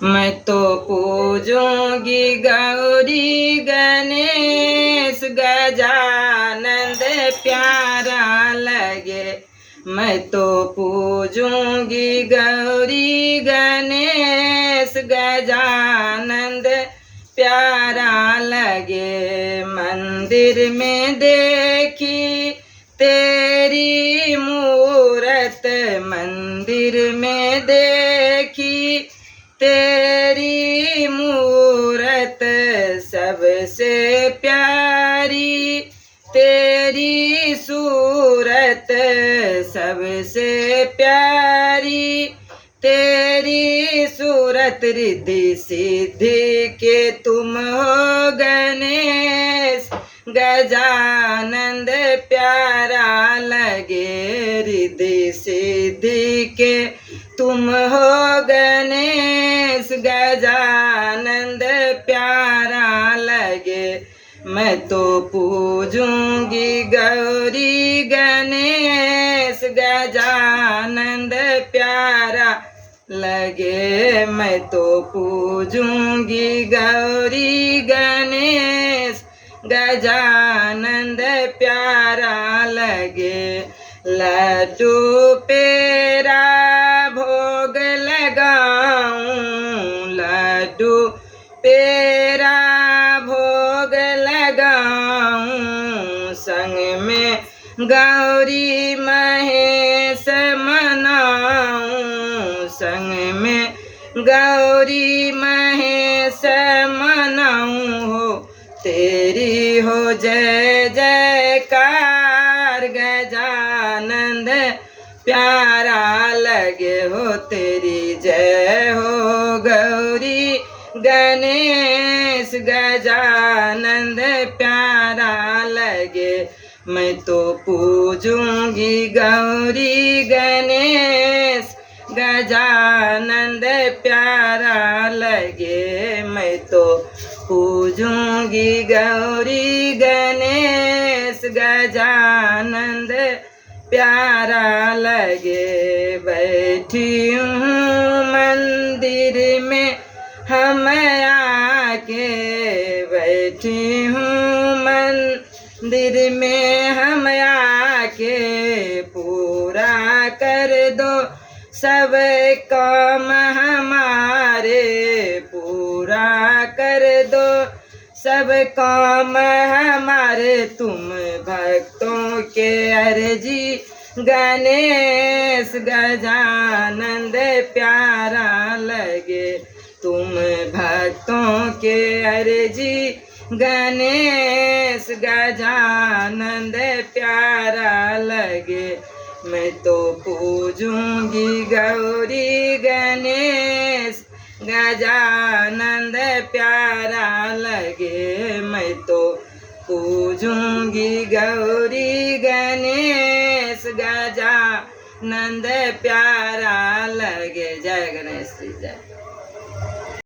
मैं तो पूजूंगी गौरी गणेश, गजानंद प्यारा लगे। मैं तो पूजूंगी गौरी गणेश, गजानंद प्यारा लगे। मंदिर में देखी तेरी मूरत, मंदिर में देखी तेरी मूरत, सबसे प्यारी तेरी सूरत, सबसे प्यारी तेरी सूरत। रिद्धि सिद्धि के तुम हो गणेश, गजानंद प्यारा लगे। रिद्धि सिद्धि के तुम हो गणेश, गजानंद प्यारा लगे। मैं तो पूजूंगी गौरी गणेश, गजानंद प्यारा लगे। मैं तो पूजूंगी गौरी गणेश, गजानंद प्यारा लगे। लड्डू पेड़ा भोग लगाऊं, लड्डू पेड़ा भोग लगाऊं, संग में गौरी महेश मनाऊं, संग में गौरी महेश मनाऊं। हो तेरी हो जय जयकार, गजानंद प्यारा लगे। हो तेरी जय हो गौरी गणेश, गजानंद प्यारा लगे। मैं तो पूजूंगी गौरी गणेश, गजानंद प्यारा लगे। मैं तो पूजूंगी गौरी गणेश, गजानंद प्यारा लगे। बैठी हूँ मंदिर में हम आके, बैठी हूँ मंदिर में हम आके। पूरा कर दो सब काम हमारे, पूरा कर दो सब काम हमारे। तुम भक्तों के अर्जी गणेश, गजानंद प्यारा लगे। तुम भक्तों के अर्जी गणेश, गजानंद प्यारा लगे। मैं तो पूजूंगी गौरी गणेश, गजानंद प्यारा लगे। मैं तो पूजूंगी गौरी गणेश, गजानंद प्यारा लगे। जय गणेश जी जय।